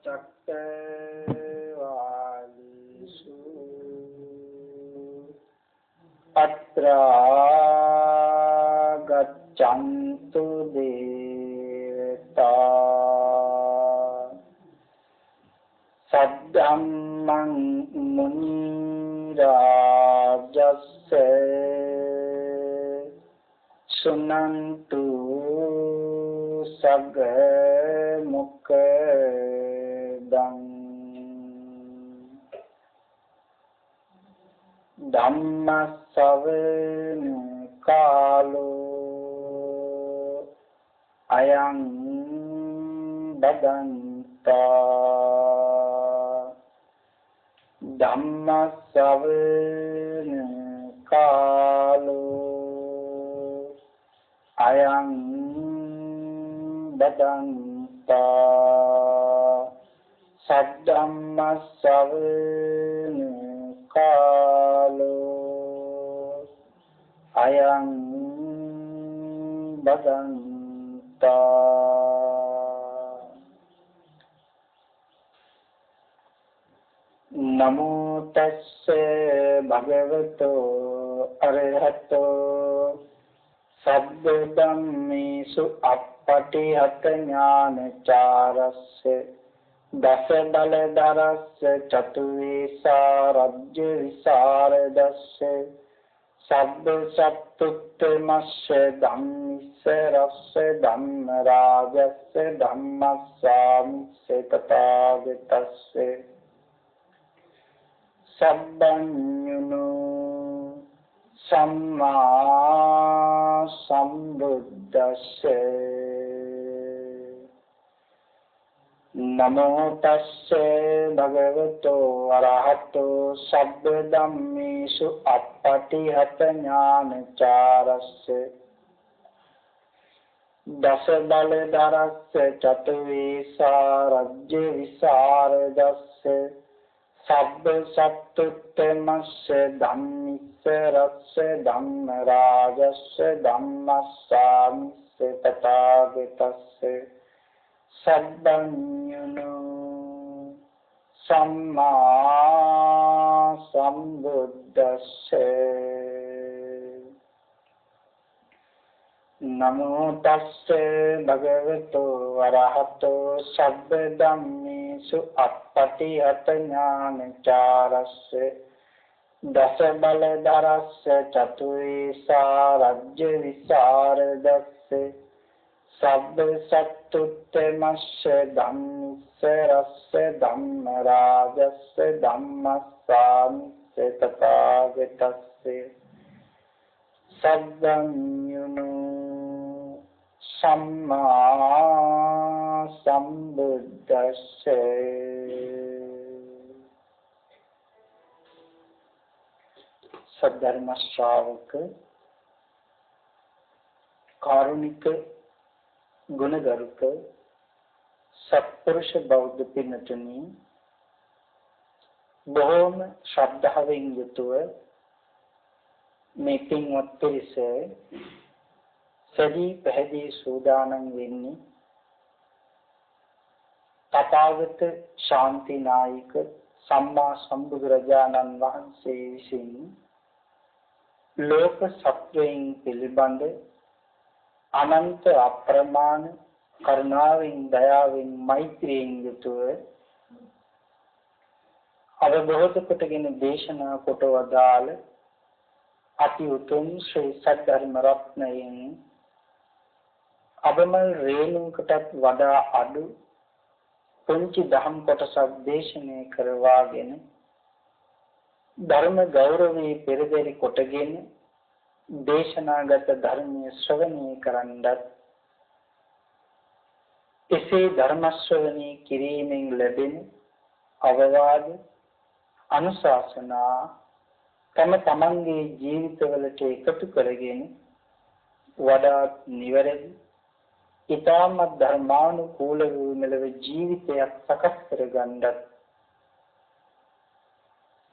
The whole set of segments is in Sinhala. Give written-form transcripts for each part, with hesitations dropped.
චක්කවාලේසු අත්‍රා ගච්ඡන්තු දේවතා සද්ධම්මං මුනි රාජස්ස සුනන්තු සග්ග මොක්ඛදං ධම්ම ශ්‍රවණ කාලෝ අයං බදන්තා ධම්ම ශ්‍රවණ කාලෝ අයං බදන්තා සද්ධම්ම ශ්‍රවණ කාලෝ අයං බදන්තා නමෝ තස්ස භගවතෝ අරහතෝ සබ්බ ධම්මේසු අප්පටිහත ඥානචාරස්ස දස බල දරස්ස චතු විසරජ්‍ය විසරදස්ස සබ්බ සත්තුත්තමස්ස ධම්මිස්ස රස්ස ධම්ම රාජස්ස ධම්මස්සාමිස්ස තථාගතස්ස සම්බන්යුනෝ සම්මා සම්බුද්දස්ස නමෝ තස්ස භගවතෝ අරහතෝ සබ්බ ධම්මේසු අප්පටිහත ඥානචාරස්ස දස බල දරස්ස චතු විසරජ්‍ය විසරදස්ස සබ්බ සත්තුත්තමස්ස ධම්මිස්ස රස්ස ධම්ම රාජස්ස ධම්මස්සාමිස්ස තථාගතස්ස සබ්බඤුනෝ සම්මා සම්බුද්දස්ස නමෝ තස්ස භගවතෝ අරහතෝ සබ්බ ධම්මේසු අප්පටිහත ඥානචාරස්ස දස බල දරස්ස චතු විසරජ්‍ය විසරදස්ස සබ්බ සත්තුත්තමස්ස ධම්මිස්ස රස්ස ධම්ම රාජස්ස ධම්මස්සාමිස්ස තථාගතස්ස සබ්බඤුනෝ සම්මා සම්බුද්දස්ස සද්ධර්ම ශ්‍රාවක කාරුණික ගුණගරුක සත්පුරුෂ බෞද්ධ පින්තුනි බොහෝම ශ්‍රද්ධාවෙන් යුතුව මේ පින්වත් පිරිස සදී පැහැදී සූදානම් වෙන්නේ තථාගත ශාන්තිනායක සම්මා සම්බුදුරජාණන් වහන්සේ විසින් ලෝක සත්වයන් පිළිබඳ අනන්ත අප්‍රමාණ කරුණාවෙන් දයාවෙන් මෛත්‍රියෙන් යුතුව අවබෝධ කොටගෙන දේශනා කොට වදාළ අති උතුම් ශ්‍රී සද්ධර්ම රත්නයෙන් අබමල් රේණුකටත් වඩා අඩු පුංචි දහම් කොටසක් දේශනා කරවාගෙන ධර්ම ගෞරවයේ පෙරදරි කොටගෙන දේශනාගත ධර්මයේ ශ්‍රවණය කරන්නත් එසේ ධර්ම ශ්‍රවණය කිරීමෙන් ලැබෙන අවවාද අනුශාසනා තමන්ගේ ජීවිතවලට එකතු කරගෙන වඩාත් නිවැරදි ඊටමත් ධර්මානුකූල වූ මෙලව ජීවිතයක් සකස් කරගන්නත්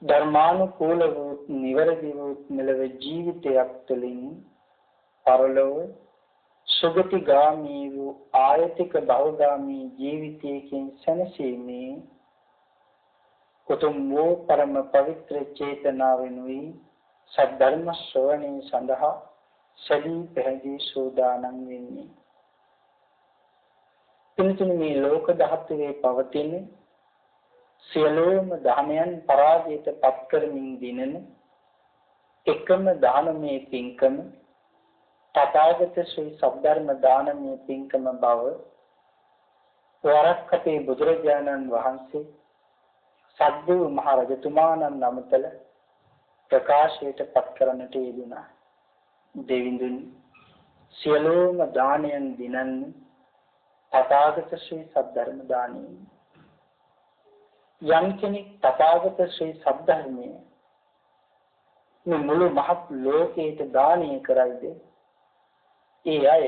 ධර්මානුකූල වූ නිවැරදි වූ මෙලව ජීවිතයක් තුළින් පරලොව සුගතිගාමී වූ ආයතික භවගාමී ජීවිතයකින් සැනසීමේ උතුම් වූ පරම පවිත්‍ර චේතනාවෙනුයි සද්ධර්ම ශ්‍රවණය සඳහා සදී පැහැදී සූදානම් වෙන්නේ. පින්තුනි, මේ ලෝක ධාතුවේ පවතින සියලුම ධර්මයන් පරාජයට පත් කරමින් දිනන එකම දානමය පින්කම තථාගත ශ්‍රී සද්ධර්ම දානමය පින්කම බව වරක් අපේ බුදුරජාණන් වහන්සේ සද්දේව මහ රජතුමාණන් නමතල ප්‍රකාශයට පත් කරන්නට යෙදුණා. දෙවිඳුනි, සියලුම දානයන් දිනන්නේ තථාගත ශ්‍රී සද්ධර්ම දානයෙන්. යම් කෙනෙක් තථාගත ශ්‍රී සද්ධර්මයේ මේ මුළු මහත් ලෝකයට දානය කරයිද, ඒ අය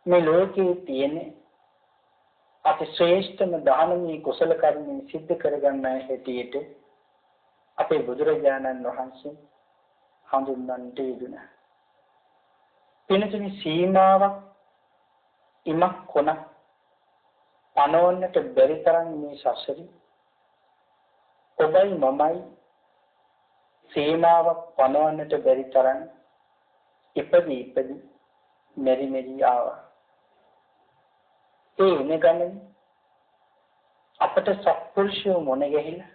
මේ ලෝකයේ තියෙන අති ශ්‍රේෂ්ඨම දානමය කුසල කර්මයන් සිද්ධ කරගන්න හැටියට අපේ බුදුරජාණන් වහන්සේ හඳුන්වන්නට යෙදුණා. පින්තුනි, සීමාවක් ඉමක් කොනක් පනවන්නට බැරි තරම් මේ සසරි ඔබයි මමයි සීමාවක් පනවන්නට බැරි තරම් ඉපදී මෙරි ආවා. ඒ ඉනගමන අපට සත්පුරුෂයෝ මොන ගැහිලා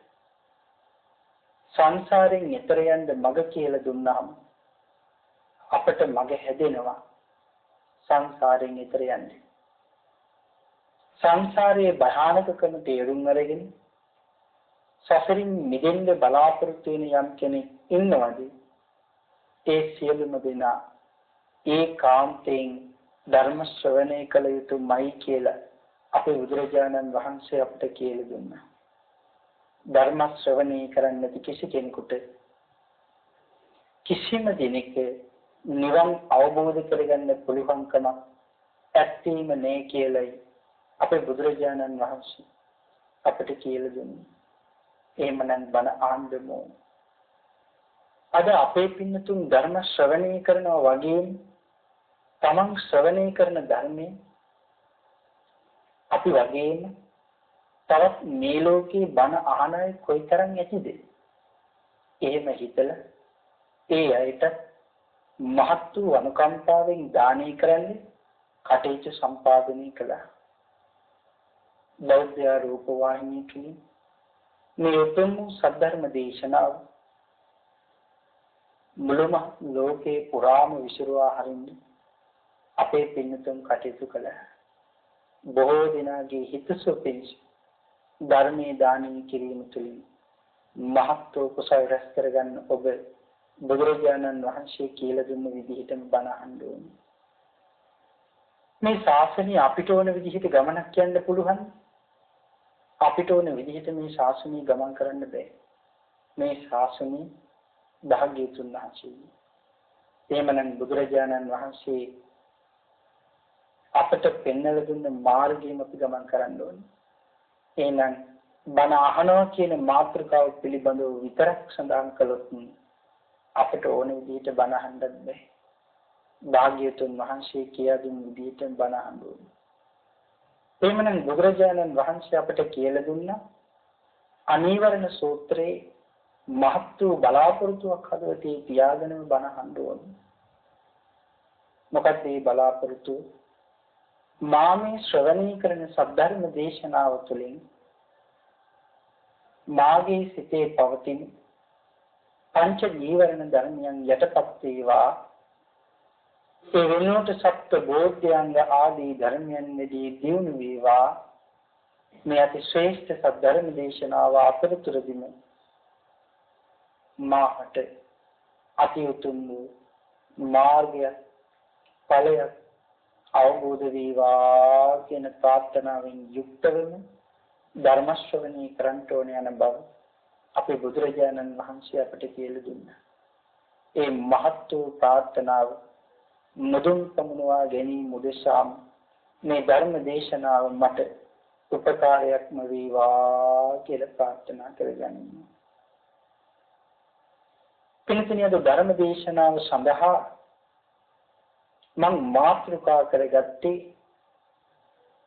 සංසාරයෙන් ඈතර යන්න මඟ කියලා දුන්නාම අපට මඟ හැදෙනවා සංසාරයෙන් ඈතර යන්නේ. සංසාරයේ භයානකකම තේරුම් අරගෙන සසරින් මිදෙන්න බලාපොරොත්තු වෙන යම් කෙනෙක් ඉන්නවද, ඒ සියලුම දෙනා ඒකාන්තයෙන් ධර්ම ශ්‍රවණය කළ යුතුමයි කියලා අපේ බුදුරජාණන් වහන්සේ අපට කියලා දුන්නා. ධර්ම ශ්‍රවණය කරන්නේ නැති කිසි කෙනෙකුට කිසිම දිනක නිවන් අවබෝධ කරගන්න පුළුවන්කම ඇත්තීම නෑ කියලායි අපේ බුදුරජාණන් වහන්සේ අපට කියලා දුන්නේ. එහෙමනම් බණ ආන්දමෝ. අද අපේ පින්නතුන් ධර්ම ශ්‍රවණය කරනවා වගේම තමන් ශ්‍රවණය කරන ධර්මයේ අපි වගේම තවත් මේ ලෝකේ බණ අහන අය කොයිතරම් ඇතිද? එහෙම හිතලා ඒ අයට මහත් වූ අනුකම්පාවෙන් දානය කරන්නේ කටයුතු සම්පාදනය කළා. බෞද්ධ රූප වාහිනිය තුලින් මේ උතුම් සද්ධර්ම දේශනාව මුළුම ලෝකේ පුරාම විසිරුවා හරින්නේ අපේ පින්නතුන් කටයුතු කළා. බොහෝ දෙනාගේ හිතසුව පිණිස ධර්මයේ දානය කිරීම තුළින් මහත් වූ කුසල රැස් කරගන්න ඔබ බුදුරජාණන් වහන්සේ කියලා දුන්න විදිහටම බණ අහන්න ඕනේ. මේ ශාසනය අපිට ඕන විදිහට ගමනක් යන්න පුළුවන්. අපිට ඕන විදිහට මේ ශාසනය ගමන් කරන්න බෑ. මේ ශාසනය භාග්‍යවතුන් වහන්සේ. එහෙමනම් බුදුරජාණන් වහන්සේ අපට පෙන්වලා දුන්න මාර්ගයෙන් අපි ගමන් කරන්න ඕනේ. එහෙනම් බණ අහනවා කියන මාතෘකාව පිළිබඳව විතරක් සඳහන් කළොත් අපට ඕන විදිහට බණ අහන්නත් බෑ. භාග්‍යවතුන් වහන්සේ කියා දුන්න විදිහට බණ අහන්න ඕනේ. එහෙමනම් බුදුරජාණන් වහන්සේ අපට කියලා දුන්නා අනීවරණ සූත්‍රයේ මහත් වූ බලාපොරොත්තුවක් හදවතේ තියාගෙනම බණ අහන්න ඕනේ. මොකද මේ බලාපොරොත්තුව මාමේ ශ්‍රවණය කරන සද්ධර්ම දේශනාව තුළින් මාගේ සිතේ පවතින පංච නීවරණ ධර්මයන් යටපත් වේවා. ඒ වෙනුවට සත්‍ය බෝධ්‍යංග ආදී ධර්මයන් මෙදී දියුණු වේවා. මේ අති ශ්‍රේෂ්ඨ සද්ධර්ම දේශනාව අතරතුරදීම මාහට අති උතුම් වූ මාර්ගය ඵලය අවබෝධ වේවා කියන ප්‍රාර්ථනාවෙන් යුක්තවම ධර්ම ශ්‍රවණය කරන්ට ඕන යන බව අපේ බුදුරජාණන් වහන්සේ අපට කියලා දුන්නා. ඒ මහත් වූ ප්‍රාර්ථනාව මුදුන් පමුණවා ගැනීම උදෙසාම මේ ධර්ම දේශනාව මට උපකාරයක්ම වේවා කියලා ප්‍රාර්ථනා කරගන්නවා. පින්තුණිය අද ධර්ම දේශනාව සඳහා මම මාතෘකා කරගත්තේ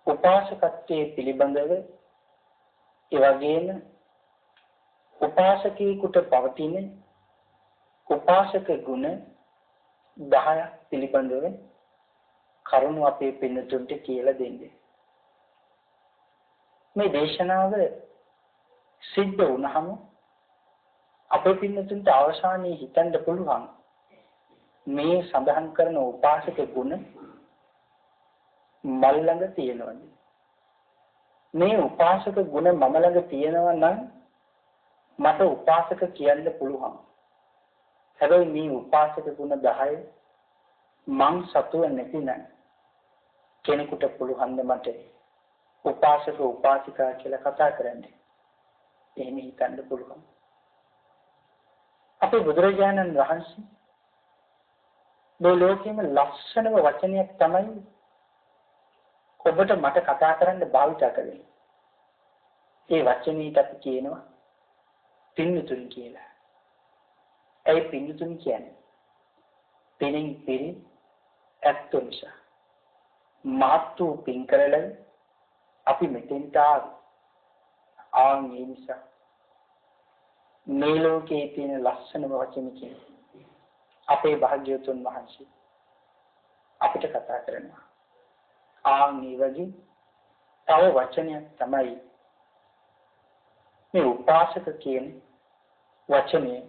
උපාසකත්වයේ පිළිබඳව ඒ වගේම උපාසකයෙකුට පවතින උපාසක ගුණ 10ක් පිළිබඳව කරුණු අපේ පින්නතුන්ට කියලා දෙන්නේ. මේ දේශනාව සිද්ධ වුණාම අපේ පින්නතුන්ට අවසානයේ හිතන්න පුළුවන් මේ සඳහන් කරන උපාසක ගුණ මල් ළඟ තියෙනවද? මේ උපාසක ගුණ මම ළඟ තියෙනවා නම් මට උපාසක කියන්න පුළුවන්. හැබැයි මේ උපාසක ගුණ 10 මං සතුව නැතිනම් කෙනෙකුට පුළුවන් ද මට උපාසක උපාසිකා කියලා කතා කරන්න. එහෙම හිතන්න පුළුවන්. අපේ බුදුරජාණන් වහන්සේ මේ ලෝකෙම ලස්සනම වචනයක් තමයි ඔබට මට කතා කරන්න භාවිත කළේ. ඒ වචනේට අපි කියනවා පින්නතුන් කියලා. ඒ පින්නතුන් කියන්නේ පිනින් පිරි ඇත්ත නිසා. මාතු පින් කරලා අපි මෙතෙන්ට ආවේ නිසා මේ ලෝකයේ තියෙන ලස්සනම වචන කියන්නේ අපේ භාග්‍යවතුන් වහන්සේ අපිට කතා කරනවා. මේ වගේ තව වචනයක් තමයි මේ උපාසක කියන වචනේ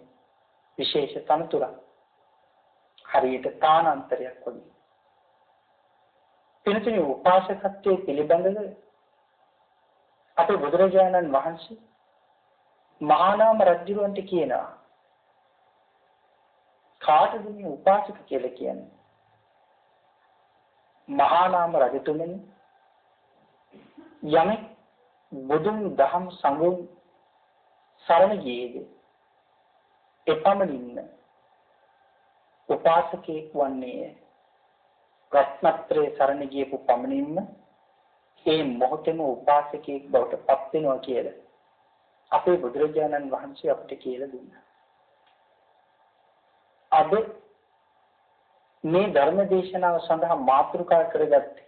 විශේෂ තනතුරක්. හරියට තානාන්තරයක් වගේ. පින්තුනි උපාසකත්වයේ පිළිබඳව අපේ බුදුරජාණන් වහන්සේ මහා නාම රජුන්ට කියනවා කාටද මේ උපාසක කියලා කියන්නේ? මහා නාම රජතුමනි යමෙක් බුදුන් දහම් සංඝුන් සරණ ගියේද එපමණින්ම උපාසකෙක් වන්නේය. රත්නත්‍රයේ සරණ ගියපු පමණින්ම ඒ මොහොතේම උපාසකෙක් බවට පත් වෙනවා කියලා අපේ බුදුරජාණන් වහන්සේ අපිට කියලා දුන්නා. අද මේ ධර්ම දේශනාව සඳහා මාතෘකා කරගත්තේ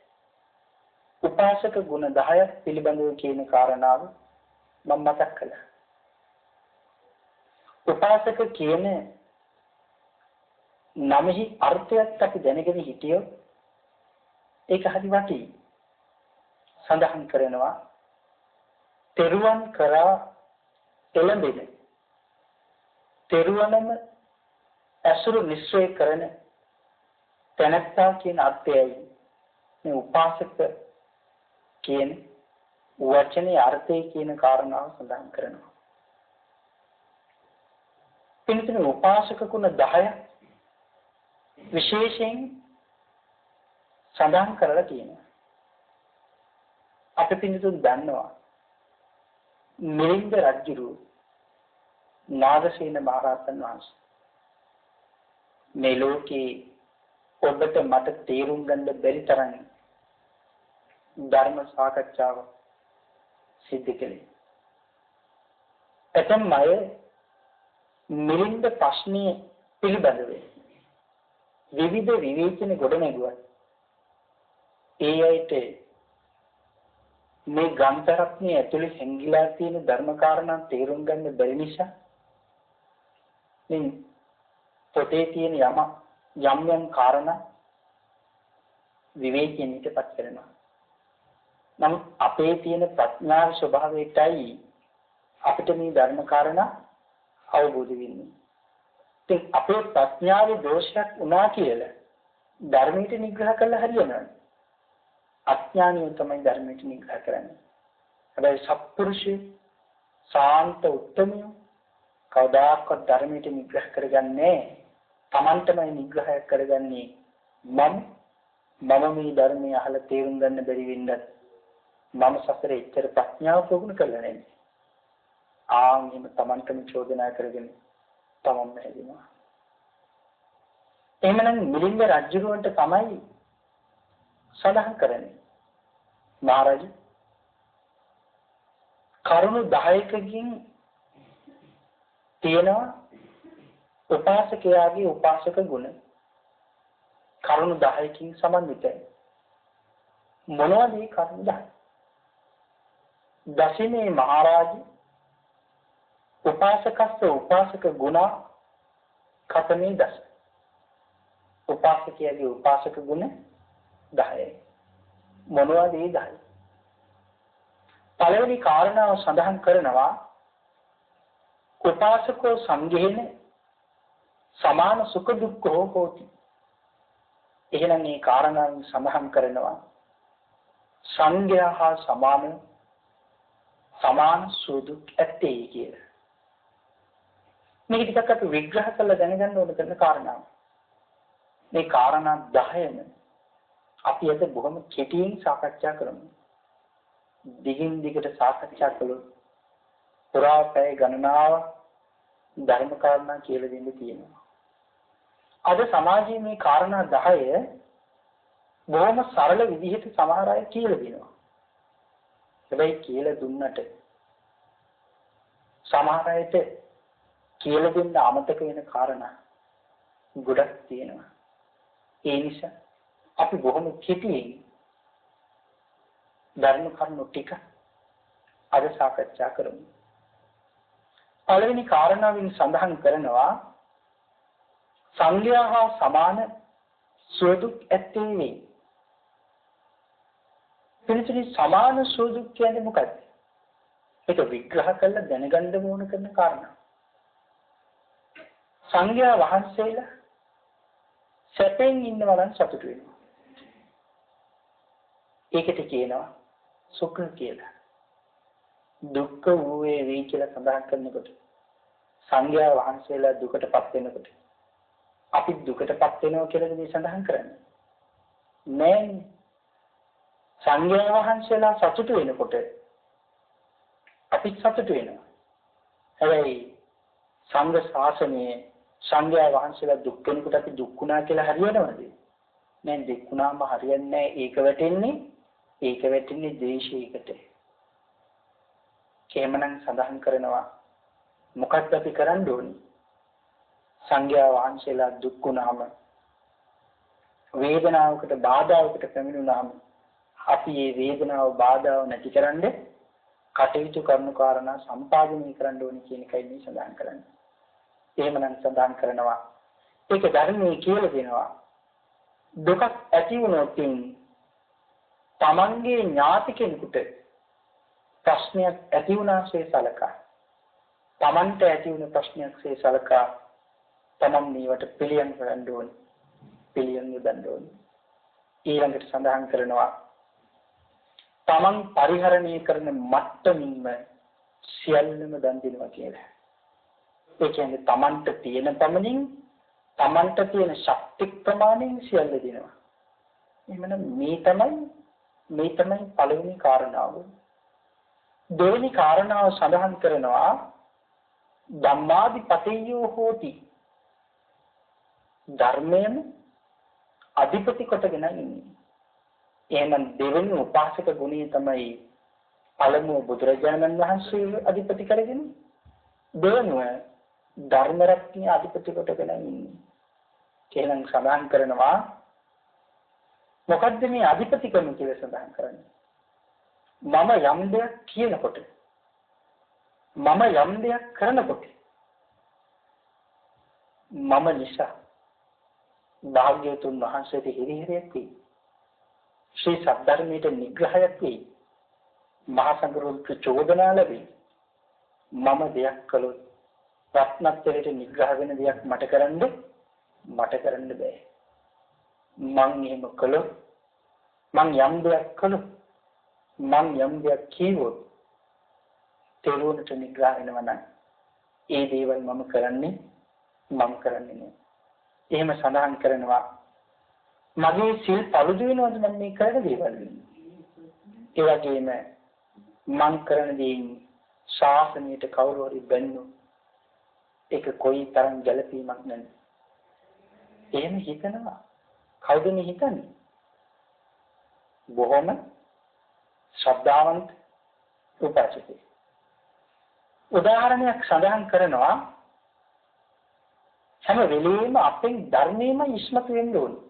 උපාසක ගුණ 10ක් පිළිබඳව කියන කාරණාව මම මතක් කළා. උපාසක කියන නමෙහි අර්ථයත් අපි දැනගෙන හිටියොත් ඒක හරි වටී. සඳහන් කරනවා තෙරුවන් කරා එළඹෙන තෙරුවනම ඇසුරු නිශ්චය කරන තැනැත්තා කියන අර්ථයයි මේ උපාසක කියන වචනේ අර්ථය කියන කාරණාව සඳහන් කරනවා. පින්තුනි උපාසක ගුණ 10 විශේෂයෙන් සඳහන් කරලා තියෙනවා. අපි පින්තුන් දන්නවා මිලින්ද රජුරු නාගසේන මහරහතන් වහන්සේ මේ ලෝකේ ඔබට මට තේරුම් ගන්න බැරි තරම් ධර්ම සාකච්ඡාව සිද්ධ කළේ. එතන අය මිලින්ද ප්‍රශ්නයේ පිළිබඳව විවිධ විවේචන ගොඩනැගුවා. ඒ අයට මේ ග්‍රන්ථ රත්නයේ ඇතුලේ හැංගිලා තියෙන ධර්ම කාරණා තේරුම් ගන්න බැරි නිසා මේ පොතේ තියෙන යම් කාරණා විවේචනයටපත් කරනවා. නමුත් අපේ තියෙන ප්‍රඥාවේ ස්වභාවයටයි අපිට මේ ධර්ම කාරණා අවබෝධ වෙන්නේ. ඉතින් අපේ ප්‍රඥාවේ දෝෂයක් වුණා කියලා ධර්මයට නිග්‍රහ කළා හරියනවා. අඥානිය තමයි ධර්මයට නිග්‍රහ කරන්නේ. හැබැයි සත්පුරුෂය සාන්ත උත්තමය කවදාකවත් ධර්මයට නිග්‍රහ කරගන්නේ තමන්ටමයි නිග්‍රහය කරගන්නේ. මම මේ ධර්මයේ අහලා තේරුම් ගන්න බැරි වෙන්නත් මම සසරේ ඉච්ඡර ප්‍රඥාව ප්‍රගුණ කරලා නැහැ. ආන්ගිම තමන්ටම චෝදනා කරගෙන තමන්ම හැදෙනවා. එහෙමනම් මිලින්ද රජුරවන්ට තමයි සලහ කරන්නේ. මහරජා කරුණු 10කකින් තියෙනවා උපාසකයාගේ උපාසක ගුණ කරුණු 10කින් සමන්විතයි. මොනවද මේ කරුණු 10? දශමේ මහරජ උපාසකස්ස උපාසක ගුණ කතමේ දස. උපාසකයාගේ උපාසක ගුණ 10යි. මොනවද මේ 10? පළවෙනි කාරණාව සඳහන් කරනවා උපාසකෝ සංඝේන සමාන සුඛ දුක්ඛෝ හෝති. එහෙනම් මේ කාරණාවෙන් සඳහන් කරනවා සංඝයා හා සමාන සුදුක් ඇත්තේ කියලා. මේක ටිකක් අපි විග්‍රහ කරලා දැනගන්න ඕන කරන කාරණාව. මේ කාරණා 10ම අපි අද බොහොම කෙටියෙන් සාකච්ඡා කරමු. දිගින් දිගට සාකච්ඡා කළොත් පුරා පැය ගණනාව ධර්ම කාරණා කියලා දෙන්න තියෙනවා. අද සමාජයේ මේ කාරණා 10 බොහොම සරල විදිහට සමහර අය කියලා දෙනවා. හැබැයි කියලා දුන්නට සමහර අයට කියලා දෙන්න අමතක වෙන කාරණා ගොඩක් තියෙනවා. ඒ නිසා අපි බොහොම කෙටියෙන් ධර්ම කරුණු ටික අද සාකච්ඡා කරමු. පළවෙනි කාරණාවෙන් සඳහන් කරනවා සංඝයා හා සමාන සුවදුක් ඇත්තේ වේ. පිළිතුරේ සමාන සුවදුක් කියන්නේ මොකක්ද? ඒක විග්‍රහ කරලා දැනගන්න ඕන කරන කාරණා. සංඝයා වහන්සේලා සැපෙන් ඉන්නවා නම් සතුටු වෙනවා. ඒකට කියනවා සුඛ කියලා. දුක්ඛ වූයේ වේ කියලා සඳහන් කරනකොට සංඝයා වහන්සේලා දුකටපත් වෙනකොට අපි දුකටපත් වෙනවා කියලා මේ සඳහන් කරන්නේ නෑ. සංඝයා වහන්සේලා සතුටු වෙනකොට අපි සතුටු වෙනවා. හැබැයි සංඝ ශාසනයේ සංඝයා වහන්සේලා දුක් වෙනකොට අපි දුක් වුණා කියලා හරියනවද? නෑ, දුක් වුණාම හරියන්නේ නෑ. ඒක වැටෙන්නේ ද්වේෂයකට. එහෙමනම් සඳහන් කරනවා මොකක්ද අපි කරන්න ඕනේ? සංඝයා වහන්සේලා දුක් වුණාම වේදනාවකට බාධාවකට පැමිණුණාම අපි මේ වේදනාව බාධාව නැතිකරන්න කටයුතු කරන කාරණා සම්පාදනය කරන්න ඕනේ කියන එකයි මේ සඳහන් කරන්නේ. එහෙමනම් සඳහන් කරනවා ඒක ධර්මයේ කියලා දෙනවා දුකක් ඇති වුණොත් තමන්ගේ ඥාති කෙනෙකුට ප්‍රශ්නයක් ඇති වුණාසේ සලකා තමන්ට ඇති වුණ ප්‍රශ්නයක්සේ සලකා තමන් මේවට පිළියම් කරන්න ඕනේ. පිළියම් යොදන්න ඕනේ. ඊළඟට සඳහන් කරනවා තමන් පරිහරණය කරන මට්ටමින්ම සියල්ලම දන් දෙනවා කියලා. ඒ කියන්නේ තමන්ට තියෙන පමණින් තමන්ට තියෙන ශක්ති ප්‍රමාණයෙන් සියල්ල දෙනවා. එහෙනම් මේ තමයි පළවෙනි කාරණාව. දෙවෙනි කාරණාව සඳහන් කරනවා ධම්මාදිපතියෝ හෝති. ධර්මයෙන් අධිපති කොටගෙන ඉන්නේ. එහෙනම් දෙවෙනි උපාසක ගුණය තමයි පළමුව බුදුරජාණන් වහන්සේ අධිපති කරගෙන දෙවෙනුව ධර්ම රත්නය අධිපති කොටගෙන ඉන්නේ. එහෙනම් සඳහන් කරනවා මොකද්ද මේ අධිපතිකම කියලා සඳහන් කරන්නේ? මම යම් දෙයක් කියනකොට මම යම් දෙයක් කරනකොට මම නිසා භාග්‍යවතුන් වහන්සේට හිරිහැරයක් වෙයි. ශ්‍රී සද්ධර්මයට නිග්‍රහයක් වෙයි. මහා සංඝරත්නයට චෝදනා ලැබෙයි. මම දෙයක් කළොත් රත්නත්‍රයට නිග්‍රහ වෙන දෙයක් මට කරන්න බෑ. මං එහෙම කළොත් මං යම් දෙයක් කළොත් මං යම් දෙයක් කිව්වොත් තෙරුවනට නිග්‍රහ වෙනවා නම් ඒ දේවල් මම කරන්නේ නෑ. එහෙම සඳහන් කරනවා මගේ සිල් පළුදු වෙනවද මම මේ කරන දේවල්? ඒ වගේම මං කරන දේ ශාසනයට කවුරු හරි බැන්නොත් ඒක කොයි තරම් ගැළපීමක් නැද්ද? එහෙම හිතනවා. කවුද මේ හිතන්නේ? බොහොම ශ්‍රද්ධාවන්ත උපාසකෙක්. උදාහරණයක් සඳහන් කරනවා හැම වෙලෙම අපෙන් ධර්මයේම ඉස්මතු වෙන්න ඕනේ.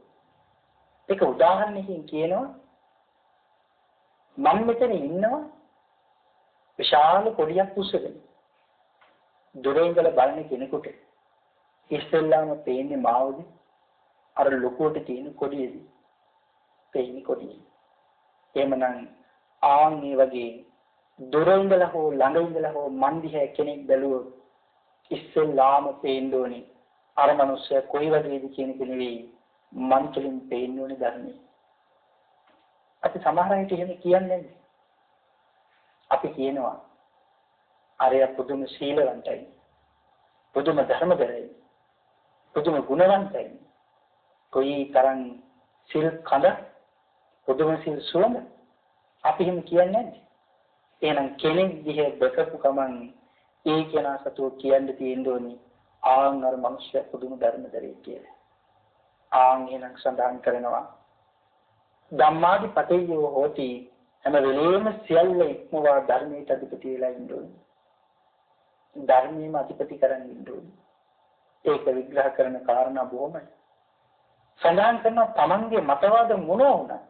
ඒක උදාහරණයකින් කියනවා මම මෙතන ඉන්නවා විශාල කොඩියක් උස්සගෙන. දොරේ ඉඳලා බලන කෙනෙකුට ඉස්සෙල්ලාම පේන්නේ මාවද අර ලොකුවට තියෙන කොඩියද? පේන්නේ කොඩිය. එහෙමනම් ආන් මේ වගේ දොරේ ඉඳලා හෝ ළඟ ඉඳලා හෝ මන් දිහා කෙනෙක් බැලුවොත් ඉස්සෙල්ලාම පේන්න ඕනේ අර මනුස්සයා කොයි වගේද කියන එක නෙවෙයි මන් තුළින් පේන්න ඕනේ ධර්මය. අපි සමහර අයට එහෙම කියන්නේ නැහැ. අපි කියනවා අරය පුදුම සීලවන්තයි. පුදුම ධර්මදරයි. පුදුම ගුණවන්තයි. කොයි තරම් සිල් කඳ පුදුම සිල් සුවඳ අපි එහෙම කියන්නේ නැහැ. එහෙනම් කෙනෙක් දිහා දැකපු ගමන් ඒ කෙනා සතුව කියන්න තියෙන්න ඕනේ ආන් අර මනුෂ්‍ය පුදුම ධර්මදරයි කියලා. ආන් එහෙනම් සඳහන් කරනවා ධම්මාදිපතේයෝ හෝති හැම වෙලේම සියල්ල ඉක්මවා ධර්මයට අධිපති වෙලා ඉන්න ඕනේ. ධර්මයේම අධිපති කරන් ඉන්න ඕනේ. ඒක විග්‍රහ කරන කාරණා බොහොමයි. සඳහන් කරනවා තමන්ගේ මතවාද මොනවා වුණා.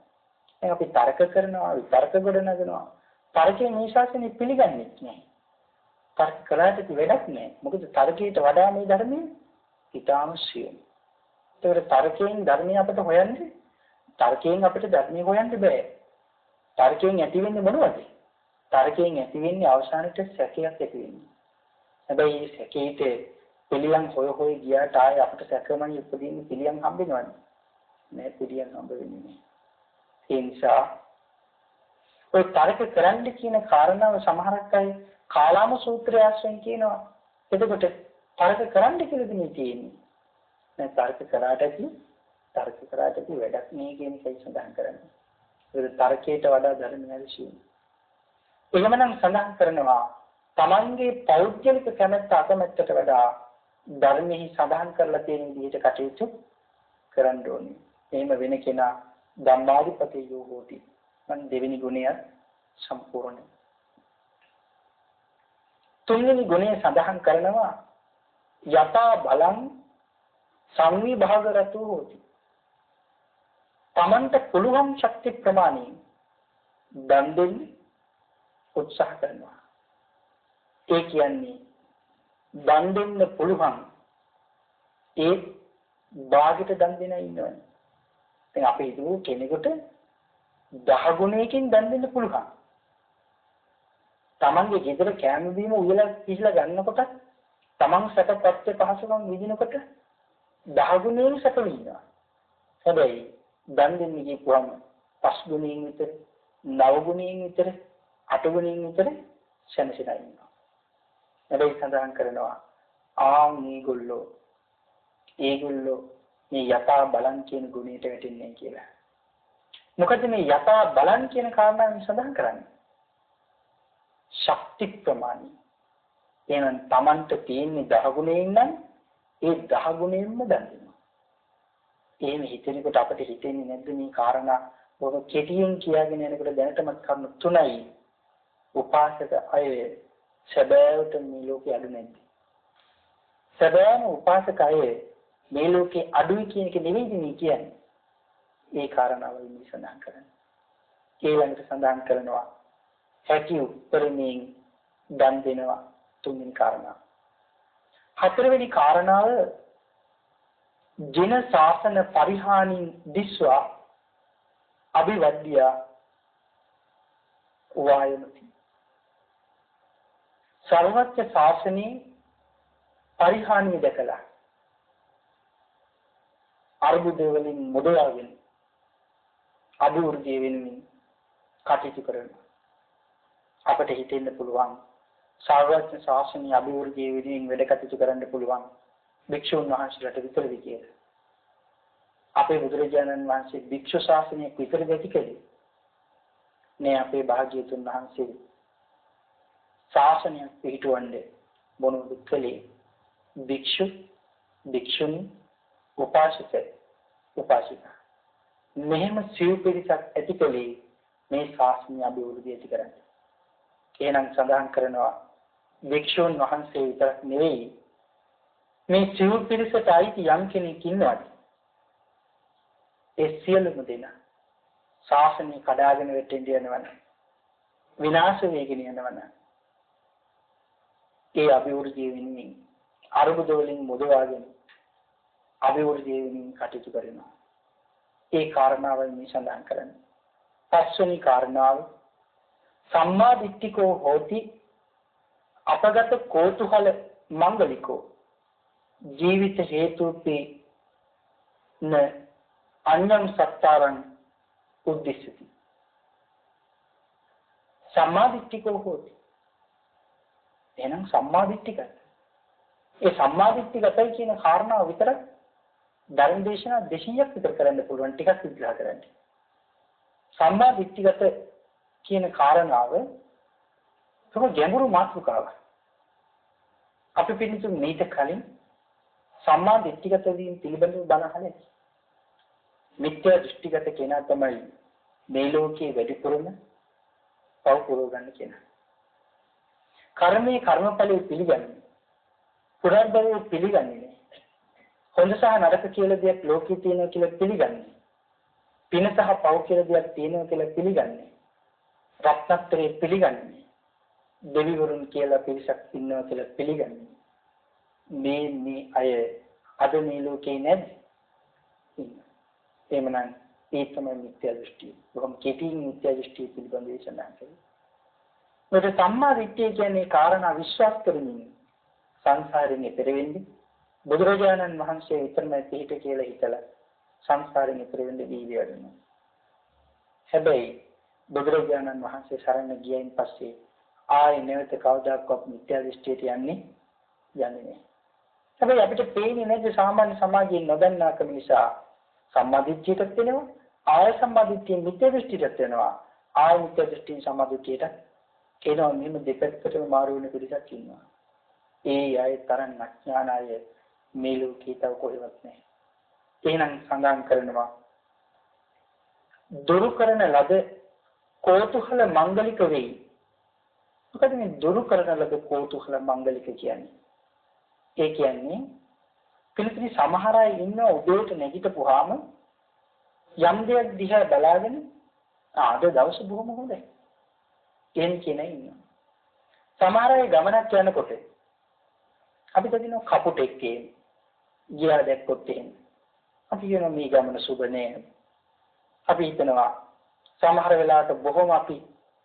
දැන් අපි තර්ක කරනවා, විතර්ක ගොඩනගනවා. තර්කයේ මේ ශාසනය පිළිගන්නේ නැහැ. තර්ක කළාට වැඩක් නැහැ. මොකද තර්කයට වඩා මේ ධර්මයේ ඊටාම සියුම්. ඒතකොට තර්කයෙන් ධර්මය අපිට හොයන්නේ තර්කයෙන් අපිට ධර්මය හොයන්න බෑ. තර්කයෙන් ඇති වෙන්නේ මොනවද? තර්කයෙන් ඇති වෙන්නේ අවසානයේ සැකයක් ඇති වෙන්නේ. හැබැයි මේ සැකේට පිළියම් හොය ගියාට ආයේ අපිට සැකමයි උපදින්නේ පිළියම් හම්බෙනවද? නෑ පිළියම් හම්බ වෙන්නේ නෑ. ඒ නිසා ඔය තර්ක කරන්න කියන කාරණාව සමහරක් අය කාලාම සූත්‍රය ආශ්‍රයෙන් කියනවා. එතකොට තර්ක කරන්න කියලාද මේ තියෙන්නේ? නෑ තර්ක කරාට වැඩක් නෑ කියන එකයි සඳහන් කරන්නේ. ඒක තර්කයට වඩා ධර්මය විශ්ීම. එහෙමනම් සඳහන් කරනවා තමන්ගේ පෞද්ගලික කැමැත්ත අකමැත්තට වඩා ධර්මෙහි සඳහන් කරලා තියෙන විදිහට කටයුතු කරන්න ඕනේ. එහෙම වෙන කෙනා ධම්මාදිපතේයෝ හෝති. මන් දෙවෙනි ගුණය සම්පූර්ණයි. තුන්වෙනි ගුණය සඳහන් කරනවා යතා බලං සංවිභාගරතු හෝති. තමන්ට පුළුවන් ශක්ති ප්‍රමාණය දන් දෙන්න උත්සාහ කරනවා. ඒ කියන්නේ දන් දෙන්න පුළුවන් ඒ භාගයට දන් දෙනා ඉන්නවනේ. දැන් අපි හිතුව කෙනෙකුට 10 ගුණයකින් දන් දෙන්න පුළුවන්. තමන්ගේ ගෙදර කෑම බීම උයලා පිහලා ගන්නකොට තමන් සැපපත්‍ය පහසුකම් විඳිනකොට 10 ගුණයෙන් සැප විඳිනවා. හැබැයි දන් දෙන්න කියපුවම 5 ගුණයෙන් විතර, 9 ගුණයෙන් විතර, 8 ගුණයෙන් විතර සැනසෙලා ඉන්නවා. හැබැයි සඳහන් කරනවා මේගොල්ලෝ මේ යථා බලන් කියන ගුණයට වැටෙන්නේ කියලා. මොකද මේ යථා බලන් කියන කාරණාවෙන් සඳහන් කරන්නේ ශක්ති ප්‍රමාණය. එහෙනම් Tamanට තියෙන 10 ගුණයෙන් නම් ඒ 10 ගුණයෙන්ම දන් දෙනවා. එහෙම හිතෙනකොට අපිට හිතෙන්නේ නැද්ද මේ කාරණා බොහොම කෙටියෙන් කියාගෙන යනකොට දැනටමත් කරුණු 3යි උපාසක අය සැබෑවට මේ ලෝකේ අඩු නැද්ද? සැබෑම උපාසක අය මේ ලෝකේ අඩුයි කියන එක නෙවෙයි මේ කියන්නේ. ඒ කාරණාව ඉන්නේ සඳහන් කරන්නේ. ඊළඟට සඳහන් කරනවා හැකි උත්තරමින් දන් දෙනවා තුන්වෙනි කාරණාව. හතරවෙනි කාරණාව ජින ශාසන පරිහානි දිස්වා අභිවද්‍ය වායමති. සර්වත්‍ය ශාසනයේ පරිහානිය දැකලා අර්බුද වලින් මුදවාගෙන අභිවෘද්ධිය වෙනුවෙන් කටයුතු කරනවා. අපට හිතෙන්න පුළුවන් සර්වත්‍ය ශාසනයේ අභිවෘද්ධිය වෙනුවෙන් වැඩ කටයුතු කරන්න පුළුවන් භික්ෂුන් වහන්සේලාට විතරද කියලා. අපේ බුදුරජාණන් වහන්සේ භික්ෂු ශාසනයක් විතරද ඇති කළේ? නෑ, අපේ භාග්‍යවතුන් වහන්සේ ශාසනයක් පිළිටවන්නේ මොනවද කළේ? භික්ෂු, භික්ෂුණී, උපාසක, උපාසිකා. මෙහෙම සිව් පිරිසක් ඇති කළේ මේ ශාසනය අභිවෘද්ධිය ඇති කරන්න. එහෙනම් සඳහන් කරනවා භික්ෂුන් වහන්සේ විතරක් නෙවෙයි මේ සිව් පිරිසට අයිති යම් කෙනෙක් ඉන්නවද? ඒ සියලුම දෙනා ශාසනය කඩාගෙන වැටෙන්න යනවන විනාශ වෙගෙන යනවන ඒ අභිවෘද්ධිය වෙනුවෙන් අරුබුද වලින් මුදවාගෙන අභිවෘද්ධිය වෙනුවෙන් කටයුතු කරනවා. ඒ කාරණාවයි මේ සඳහන් කරන්නේ. පස්වෙනි කාරණාව සම්මා දිට්ඨිකෝ හෝති අපගත කෝතුහල මංගලිකෝ ජීවිත හේතුපි න අඤ්ඤං සත්තාරං උද්දිශති. සම්මා දිට්ඨිකෝ හෝති. එහෙනම් සම්මා දිට්ඨිකයි. ඒ සම්මා දිට්ඨිගතයි කියන කාරණාව විතරක් ධර්ම දේශනා 200ක් විතර කරන්න පුළුවන්. ටිකක් විග්‍රහ කරන්න. සම්මා දිට්ඨිගත කියන කාරණාව තම ගැඹුරු මාතෘකාවක්. අපි පිළිතුරු මේක කලින් සම්මා දිට්ඨිගත වීම පිළිබඳව බණ අහන්නේ. මිත්‍යා දෘෂ්ටිගත කෙනා තමයි මේ ලෝකයේ වැඩිපුරම පව පුරව ගන්න කෙනා. කර්මයේ කර්මඵලයේ පිළිගන්නේ. පුරාභවයේ පිළිගන්නේ නැහැ. හොඳ සහ නරක කියලා දෙයක් ලෝකේ තියෙනවා කියලා පිළිගන්නේ. පින සහ පව කියලා දෙයක් තියෙනවා කියලා පිළිගන්නේ. රත්නත්‍රයේ පිළිගන්නේ. දෙවිවරුන් කියලා පිරිසක් ඉන්නවා කියලා පිළිගන්නේ. මේ අය අද මේ ලෝකේ නැද්ද? එහෙමනම් ඒ තමයි මිත්‍යා දෘෂ්ටිය. බොහොම කෙටියෙන් මිත්‍යා දෘෂ්ටිය පිළිබඳව දේශනා කළේ. මොකද සම්මා දිට්ඨිය කියන්නේ කාරණා විශ්වාස කරමින් සංසාරයෙන් එතෙර වෙන්නේ බුදුරජාණන් වහන්සේ විතරමයි පිහිට කියලා හිතලා සංසාරයෙන් එතෙර වෙන්න දීවි වැඩනවා. හැබැයි බුදුරජාණන් වහන්සේ සරණ ගියයින් පස්සේ ආයේ නැවත කවදාකවත් මිත්‍යා දෘෂ්ටියට යන්නේ නැහැ. හැබැයි අපිට පේන්නේ නැද්ද සාමාන්‍ය සමාජයේ නොදන්නාකම නිසා සම්මාදිට්ඨියට වෙනවා ආය සම්මාදිට්ඨිය මිත්‍යා දෘෂ්ටියට වෙනවා ආය මිත්‍යා දෘෂ්ටිය සම්මාදිට්ඨියට එනවා. මෙන්න දෙපැත්තටම මාරු වෙන පිරිසක් ඉන්නවා. ඒ අය තරම් අඥාන අය මේ ලෝකේ තව කොහෙවත් නැහැ. එහෙනම් සඳහන් කරනවා දුරු කරන ලද කෝතුහල මංගලික වෙයි. මොකද මේ දුරු කරන ලද කෝතුහල මංගලික කියන්නේ? ඒ කියන්නේ පිළිතුරු සමහර අය ඉන්න උදේට නැගිටපුවාම යම් දෙයක් දිහා බලාගෙන අද දවස බොහොම හොඳයි. එන් කෙනෙක් ඉන්නවා. සමහර අය ගමනක් යනකොට අපි කියනවා කපුටෙක් ගියා දැක්කොත් එහෙම. අපි කියනවා මේ ගමන සුබ නෑ. අපි හිතනවා සමහර වෙලාවට බොහොම අපි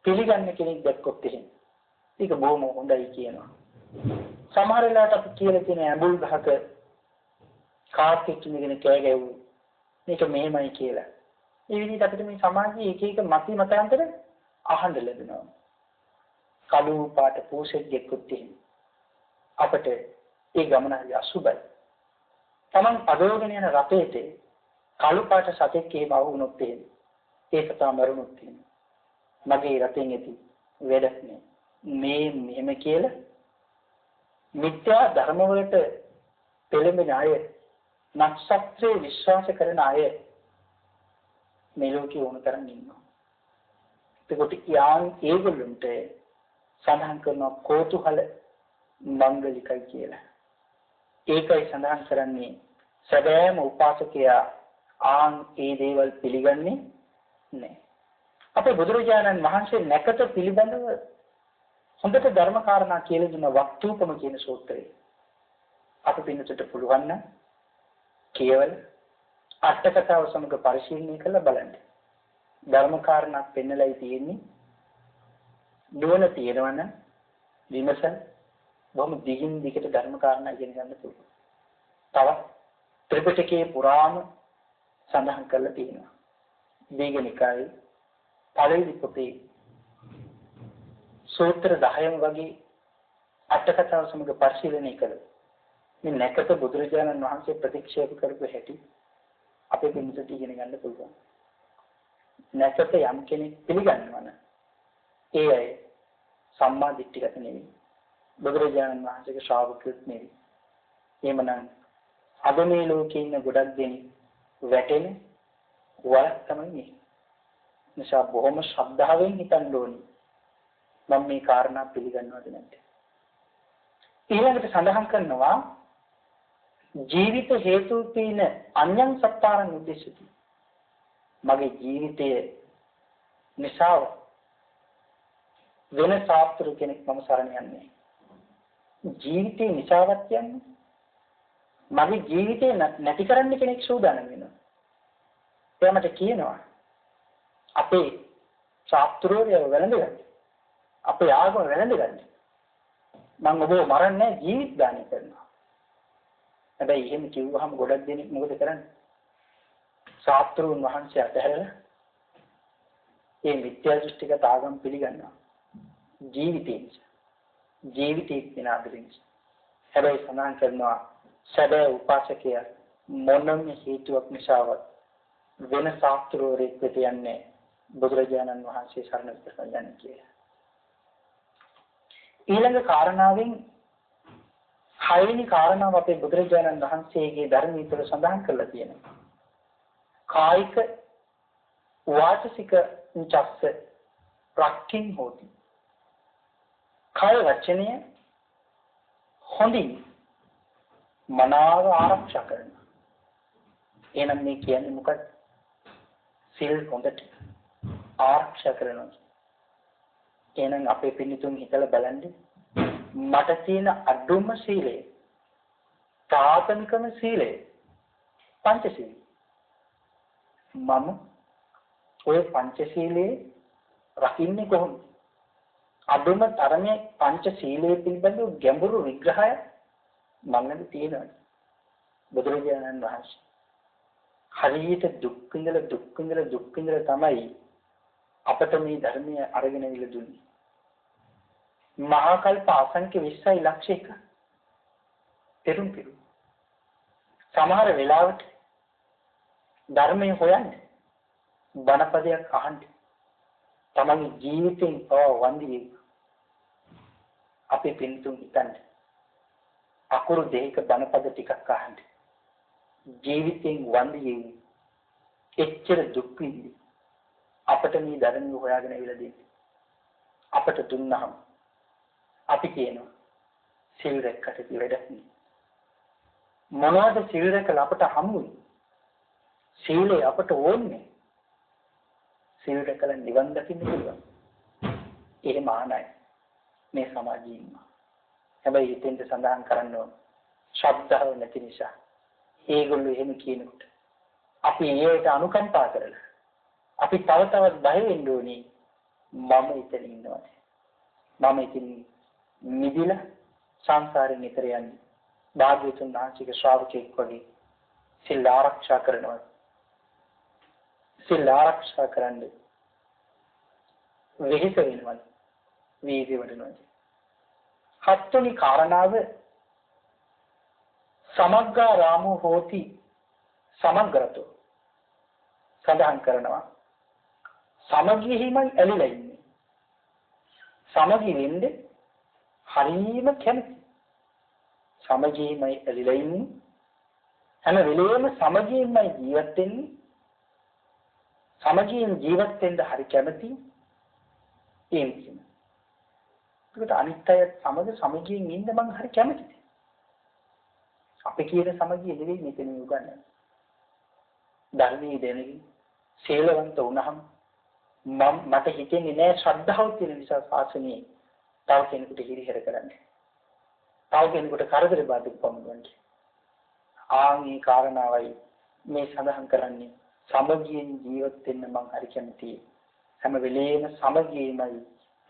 පිළිගන්න කෙනෙක් දැක්කොත් එහෙම. ඒක බොහොම හොඳයි කියනවා. සමහර වෙලාවට අපි කියලා තියෙන ඇඹුල් ගහක කාර්තික නිගෙන කෑ ගැව්වෝ. මේක මෙහෙමයි කියලා. ඒ විදිහට අපිට මේ සමාජයේ එක එක මතාන්තර අහන්න ලැබෙනවා. කළු පාට පූසෙක් දැක්කොත් එහෙම. අපිට ඒ ගමන හරි අසුබයි. Taman පදවගෙන යන රථයේට කළු පාට සතෙක් එහෙම වුණොත් එහෙම ඒක තමයි මරුණොත් එහෙම. මගේ රථෙන් ඇති වැඩක් නෑ. මේ මෙහෙම කියලා මිත්‍යා ධර්ම වලට පෙළඹෙන අය නක්ෂත්‍රේ විශ්වාස කරන අය මේ ලෝකේ වුණ තරම් ඉන්නවා. ඒකට ඒගොල්ලන්ට සඳහන් කරන කෝතුහල මංගලිකයි කියලා. ඒකයි සඳහන් කරන්නේ සැබෑම උපාසකයා ඒ දේවල් පිළිගන්නේ නැහැ. අපේ බුදුරජාණන් වහන්සේ නැකත පිළිබඳව හොඳට ධර්ම කාරණා කියලා දුන්න වක්තූපම කියන සූත්‍රය. අපි පින්නට පුළුවන් නම් කියවල අට කතාව සමග පරිශීලනය කරලා බලන්න. ධර්ම කාරණා පෙන්නලයි තියෙන්නේ. නුවණ තියෙනවනම් විමසන බොහොම දිගින් දිගට ධර්ම කාරණා ඉගෙන ගන්න පුළුවන්. තවත් ත්‍රිපිටකයේ පුරාම සඳහන් කරලා තියෙනවා. දීඝනිකායේ පළවෙනි පොතේ සූත්‍ර 10ම වගේ අට කතාව සමග පරිශීලනය කළා. මේ නැකත බුදුරජාණන් වහන්සේ ප්‍රතික්ෂේප කරපු හැටි අපේ පින්සට ඉගෙන ගන්න පුළුවන්. නැකත යම් කෙනෙක් පිළිගන්නවනම් ඒ අය සම්මා දිට්ඨිගත නෙවෙයි. බුදුරජාණන් වහන්සේගේ ශ්‍රාවකෙක් නෙවෙයි. එහෙමනම් අද මේ ලෝකේ ඉන්න ගොඩක් දෙනෙක් වැටෙන වරක් තමයි මේ. නිසා බොහොම ශ්‍රද්ධාවෙන් හිතන්න ඕනේ. මම මේ කාරණා පිළිගන්නවද නැද්ද? ඊළඟට සඳහන් කරනවා ජීවිත හේතු පින අඤ්ඤං සත්තාරං උද්දේශති. මගේ ජීවිතයේ නිසාව වෙන සාත්‍තර කෙනෙක් මම සරණ යන්නේ. ජීවිතේ නිසාවක් කියන්නේ මගේ ජීවිතේ නැති කරන්න කෙනෙක් සූදානම් වෙනවා. එයාමට කියනවා අපේ සාත්‍තරෝය වැළඳගන්න. අපේ ආගම වැළඳගන්න. මම ඔබව මරන්නේ ජීවිත දානය කරනවා. හැබැයි එහෙම කිව්වහම ගොඩක් දෙනෙක් මොකද කරන්නේ? සාත්‍රුන් වහන්සේ අතහැරලා මේ මිත්‍යා දෘෂ්ටිගත ආගම් පිළිගන්නවා. ජීවිතේ විනාශින්. හැබැයි සඳහන් කරනවා සැබෑ උපාසකයා මොනම හේතුවක් නිසාවත් වෙන සාත්‍රුවරෙක් වෙත යන්නේ බුදුරජාණන් වහන්සේ සරණ යන්නේ කියලා. ඊළඟ කාරණාවෙන් හයවෙනි කාරණාව අපේ බුදුරජාණන් වහන්සේගේ ධර්මයේ තුල සඳහන් කරලා තියෙනවා. කායික වාචසික චස්ස රක්ඛින් හොති. කාය වචනය හොඳින් මනාව ආරක්ෂා කරනවා. එහෙනම් මේ කියන්නේ මොකක්ද? සිල් හොඳට ආරක්ෂා කරනවා. එහෙනම් අපේ පින්තුන් හිතලා බලන්න මට තියෙන අඩුම සීලය ප්‍රාථමිකම සීලය පංචශීලය. මම ඔය පංචශීලයේ රකින්නේ කොහොමද? අඩුම තරමේ පංචශීලයේ පිළිබඳව ගැඹුරු විග්‍රහය මන්නද තියෙනවා. බුදුරජාණන් වහන්සේ හරියට දුක් විඳලා තමයි අපට මේ ධර්මය අරගෙන ඉල දුන්නේ. මහා කල්ප අසංඛ්‍ය 20 ලක්ෂ එක පෙරුම් පිරු. සමහර වෙලාවට ධර්මය හොයන්න බණපදයක් අහන්න තමන්ගේ ජීවිතෙන් වන්දියේ අපේ පින්තුන් හිතන්න අකුරු දෙක බණපද ටිකක් අහන්න ජීවිතෙන් වන්දියේ එච්චර දුක් විඳි අපට මේ ධර්මය හොයාගෙන ඉවිලා දෙන්නේ. අපට දුන්නහම අපි කියනවා සිල් රැක්කට වැඩක් නෑ. මොනවද සිල් රැකලා අපට හම්බුනේ? සීලය අපට ඕනේ. සිල් රැකලා නිවන් දකින්න පුළුවන්. එහෙම ආනයි මේ සමාජයේ ඉන්නවා. හැබැයි හිතෙන්ද සඳහන් කරන්න ඕන ශ්‍රද්ධාව නැති නිසා ඒගොල්ලෝ එහෙම කියනකොට අපි ඒකට අනුකම්පා කරලා අපි තව තවත් බය වෙන්න ඕනේ. මම ඉතින් ඉන්නවා. මම ඉතින් නිදිලා සංසාරේ නිතර යන්නේ. භාග්‍යවතුන් වහන්සේගේ ශ්‍රාවකෙක් වගේ සිල් ආරක්ෂා කරනවා. සිල් ආරක්ෂා කරන්නේ වෙහෙස වෙනවා. වීර්ය වඩනවා. හත්වෙනි කාරණාව සමග්ගා රාමෝ හෝති සමග්ගරතෝ සඳහන් කරනවා. සමගියෙහිමයි ඇලිලා ඉන්නේ. සමගි වෙන්නේ හරීම කැමති. සමගියෙහිමයි ඇලිලා ඉන්නේ. හැම වෙලේම සමගියෙන්මයි ජීවත් වෙන්නේ. සමගියෙන් ජීවත් වෙන්න හරි කැමති. ඒකයි. ඒකට අනිත් අය සමගියෙන් ඉන්න මං හරි කැමතියි. අපි කියන සමගිය නෙවෙයි මෙතන උගන්වන්නේ. ධර්මයේ දෙන්නේ සීලවන්ත වුණහම මට හිතෙන්නේ නෑ ශ්‍රද්ධාව තියෙන නිසා ශාසනයේ තව කෙනෙකුට හිරිහැර කරන්නේ. තව කෙනෙකුට කරදර බාධක පමුණවන්නේ. ආන්ගේ කාරණාවයි මේ සඳහන් කරන්නේ සමගියෙන් ජීවත් වෙන්න මං හරි කැමතියි. හැම වෙලේම සමගියමයි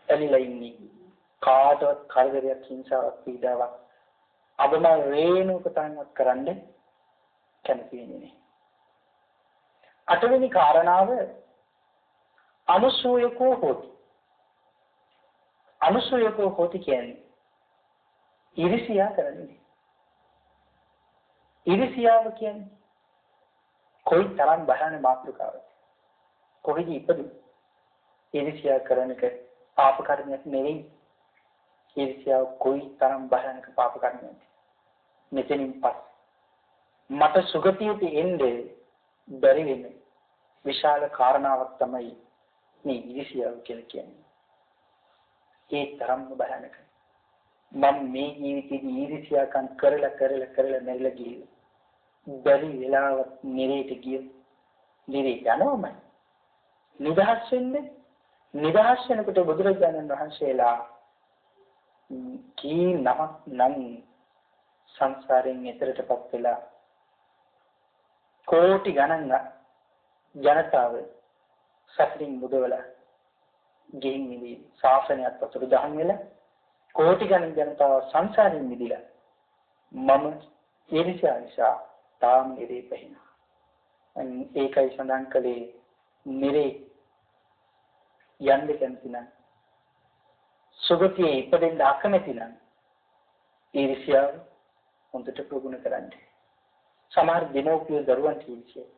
ඇලිලා ඉන්නේ. කාටවත් කරදරයක් හිංසාවක් පීඩාවක් අබම රේණුකටවත් කරන්න කැමති වෙන්නේ නෑ. අටවෙනි කාරණාව අනුසූයකෝ හොති. අනුසූයකෝ හොති කියන්නේ ඊර්ෂ්‍යා කරන්නේ. ඊර්ෂ්‍යාව කියන්නේ කොයි තරම් බහන මාත්‍රකාවද? කොහෙද ඉපදුනේ? ඊර්ෂ්‍යා කරන එක පාප කර්මයක් නෙවෙයි. ඊර්ෂ්‍යාව කොයි තරම් භයානක පාප කර්මයක්ද? මෙතනින් පස්සේ මට සුගතියට එන්නේ බැරි වෙන විශාල කාරණාවක් තමයි මේ ඊර්ෂ්‍යාව කියලා කියන්නේ. ඒ තරම්ම භයානකයි. මම මේ ජීවිතේදී ඊර්ෂ්‍යාකම් කරලා මැරිලා ගියේ. බැරි වෙලාවත් නිරේට ගිය. නිරේ යනවමයි. නිදහස් වෙන්නේ. නිදහස් වෙනකොට බුදුරජාණන් වහන්සේලා කී නමක් නම් සංසාරයෙන් එතරටපත් වෙලා කෝටි ගණන් ජනතාව සසරින් මුදවලා ගෙයින් මිදී ශාසනයත් අතුරු දහන් වෙලා කෝටි ගණන් ජනතාව සංසාරයෙන් මිදිලා මම ඊර්ෂ්‍යා නිසා තාම නිරේ පැහිනා. ඒකයි සඳහන් කළේ නිරේ යන්න කැමති නම් සුගතියේ ඉපදෙන්න අකමැති නම් ඊර්ෂ්‍යාව හොඳට ප්‍රගුණ කරන්න. සමහර දිනෝපිය දරුවන්ට ඊර්ෂ්‍යා.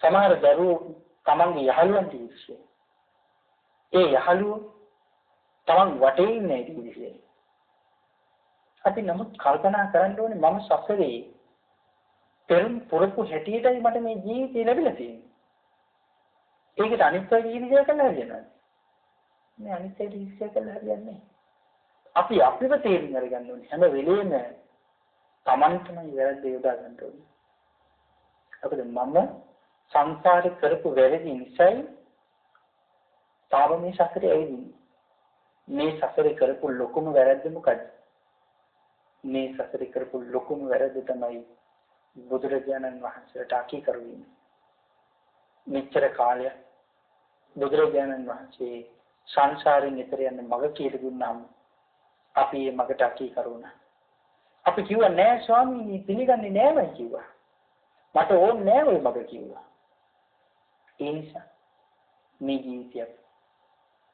සමහර දරුවෝ තමන්ගේ යහළුවන්ට ඊර්ෂ්‍යා. ඒ යහළුවෝ තමන් වටේ ඉන්නේ ඊර්ෂ්‍යා. අපි නමුත් කල්පනා කරන්න ඕනේ මම සසරේ පෙරම් පුරපු හැටියටයි මට මේ ජීවිතේ ලැබිලා තියෙන්නේ. ඒකට අනිත් අය ඊර්ෂ්‍යා කළා හරියනවා. මේ අනිත් අය ඊර්ෂ්‍යා කළා හරියන්නේ නැහැ. අපි අපිව තේරුම් අරගන්න ඕනේ. හැම වෙලේම Tamanටම වැරද්ද යොදා ගන්න ඕනේ. අපිට මම සංසාරේ කරපු වැරදි නිසායි තාම මේ සසරේ ඇවිදින්නේ. මේ සසරේ කරපු ලොකුම වැරද්ද මොකද්ද? මේ සසරේ කරපු ලොකුම වැරද්ද තමයි බුදුරජාණන් වහන්සේට අකීකරු වීම. මෙච්චර කාලයක් බුදුරජාණන් වහන්සේ සංසාරයෙන් ඈතර යන්න මඟ කියලා දුන්නාම අපි මේ මඟට අකීකරු වුණා. අපි කිව්වා නෑ ස්වාමීනි පිළිගන්නේ නෑමයි කිව්වා. මට ඕනේ නෑ ওই මඟ කිව්වා. ඒ නිසා මේ ජීවිතය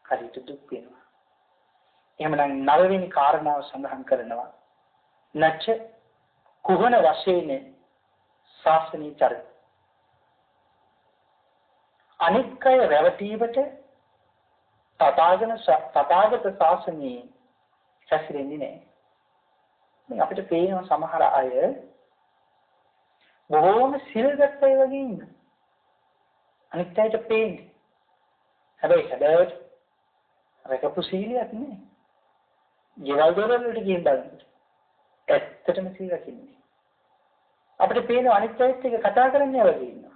හරියට දුක් වෙනවා. එහෙමනම් නවවෙනි කාරණාව සඳහන් කරනවා. නච්ච කුහන වශයෙන් ශාසනීය චරිත. අනික්කය රැවටීමට තථාගත ශාසනයේ හැසිරෙන්නේ නැහැ. මේ අපිට පේන සමහර අය බොහෝම සිල්ගත් අය වගේ ඉන්න. අනිත් අයට පේන්නේ. හැබැයි රැකපු සීලියක් නෑ. ගෙවල් දොරවල් වලට ගිහින් බලන්න. ඇත්තටම සීල රකින්නේ. අපිට පේන අනිත් අයත් එක්ක කතා කරන්නේ වගේ ඉන්නවා.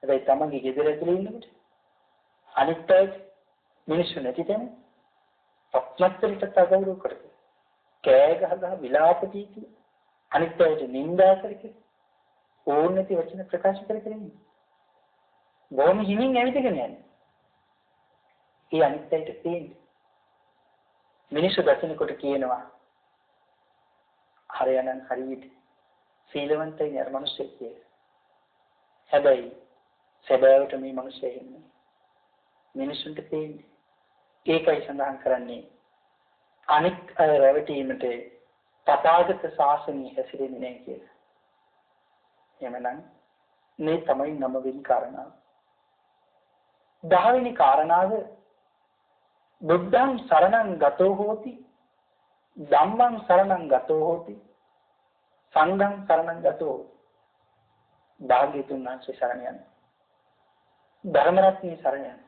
හැබැයි තමන්ගේ ගෙදර ඇතුලේ ඉන්නකොට අනිත් අයත් මිනිස්සු නැති තැන පත්මත්තරට තගවුරු කරගෙන කෑ ගහ විලාප දීති අනිත් අයට නිඳා කරගෙන ඕන නැති වචන ප්‍රකාශ කරගෙන ඉන්නේ. බොහොම හිමින් ඇවිදගෙන යන්නේ. ඒ අනිත් අයට පේන්නේ. මිනිස්සු දකිනකොට කියනවා හරියනම් හරියට සීලවන්තයි නේද මිනිස්සෙක් කියලා. හැබැයි සැබෑවට මේ මිනිස්සෙ ඉන්නේ. මිනිසුන්ට පේන්නේ. ඒකයි සඳහන් කරන්නේ අනික් අය රැවටීමට තථාගත ශාසනය හැසිරෙන්නේ නැහැ කියලා. එමනම් මේ තමයි 9 වෙනි කාරණාව. 10 වෙනි කාරණාව බුද්ධං සරණං ගතෝ හෝති ධම්මං සරණං ගතෝ හෝති සංඝං සරණං ගතෝ භාග්‍යතුන් වහන්සේ සරණ යන ධර්ම රත්නයේ සරණ යන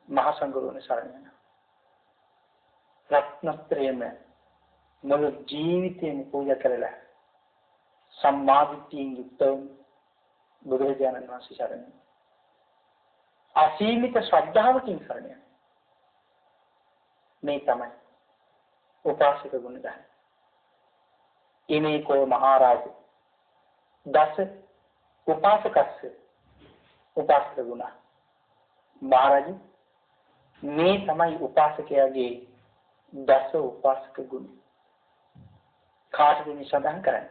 මහා සංඝරුවනේ සරණ යන රත්නත්‍රයම මුළු ජීවිතේම පූජා කරලා සම්මාදිට්ඨියෙන් යුක්තව බුදුරජාණන් වහන්සේ සරණ යන අසීමිත ශ්‍රද්ධාවකින් සරණ යන මේ තමයි උපාසක ගුණ 10. ඉමේකෝ මහරජ දස උපාසකස්ස උපාසක ගුණ. මහරජ මේ තමයි උපාසකයාගේ දස උපාසක ගුණ. කාටද මේ සඳහන් කරන්නේ?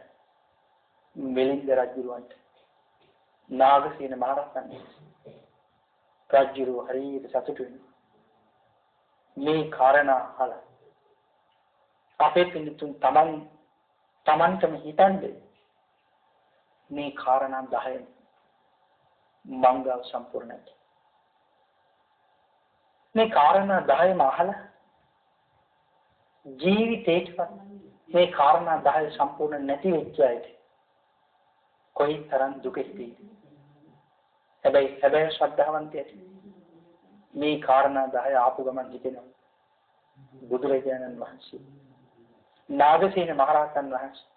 මිලින්ද රජුරවන්ට නාගසේන මහරහතන් රජුරු හරියට සතුටු වෙනවා. මේ කාරණා අහලා අපේ පිළිතුන් තමන්ටම හිතන්නේ මේ කාරණා 10 මංගල සම්පූර්ණයි. මේ කාරණා 10ම අහලා ජීවිතේට මේ කාරණා 10 සම්පූර්ණ නැති වෙච්ච අයට කොයිතරම් දුක හිතෙයිද? හැබැයි ශ්‍රද්ධාවන්තයෙක් මේ කාරණා 10 ආපු ගමන් හිතෙනවා බුදුරජාණන් වහන්සේ නාගසේන මහරහතන් වහන්සේ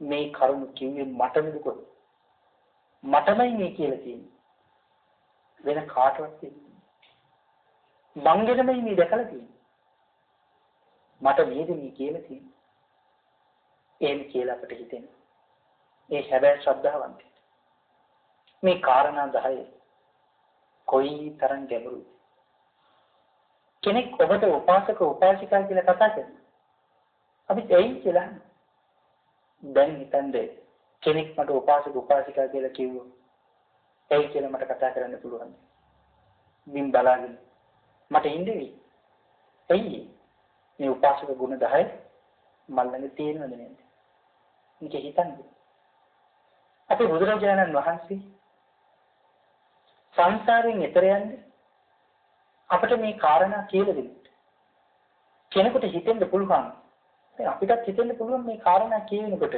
මේ කරුණ කිව්වේ මට නෙවෙයි. මටමයි මේ කියලා තියෙන්නේ. වෙන කාටවත් තියෙන්නේ. මං ගැනමයි මේ දැකලා තියෙන්නේ. මට නේද මේ කියලා තියෙන්නේ. එහෙම කියලා අපිට හිතෙනවා. ඒ හැබැයි ශ්‍රද්ධාවන්ත. මේ කාරණා 10 කොයි තරම් ගැඹුරුද? කෙනෙක් ඔබට උපාසක උපාසිකා කියලා කතා කරනවා. අපි එයි කියලා දැන් හිතන්නේ කෙනෙක් මට උපාසක උපාසිකා කියලා කිව්වොත් එයි කියලා මට කතා කරන්න පුළුවන්. මින් බලාගෙන මට ඉන්නේ. එයි මේ උපාසක ගුණ 10 මල්ලඟ තියෙනවද නේද? මේක හිතන්නේ. අපේ බුදුරජාණන් වහන්සේ සංසාරයෙන් එතර යන්නේ අපිට මේ කාරණා කියලා දෙන්න. කෙනෙකුට හිතෙන්න පුළුවන්. දැන් අපිටත් හිතෙන්න පුළුවන් මේ කාරණා කියනකොට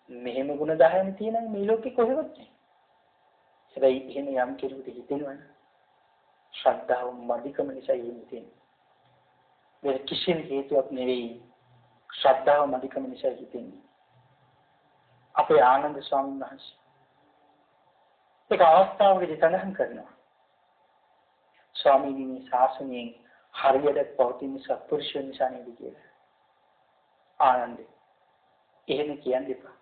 මෙහෙම ගුණ 10ක් තියෙනවා මේ ලෝකේ කොහෙවත් නැහැ. හැබැයි එහෙම යම් කෙනෙකුට හිතෙනවනේ ශ්‍රද්ධාව මදිකම නිසා එහෙම තියෙන්නේ. වෙන කිසිම හේතුවක් නෙවෙයි ශ්‍රද්ධාව මදිකම නිසා හිතෙන්නේ. අපේ ආනන්ද ස්වාමීන් වහන්සේ ඒක අවස්ථාවකදී සඳහන් කරනවා. ස්වාමීනි මේ ශාසනයෙන් හරියට පවතින සත්පුරුෂයන් නිසා නේද කියලා. ආනන්ද එහෙම කියන්න එපා.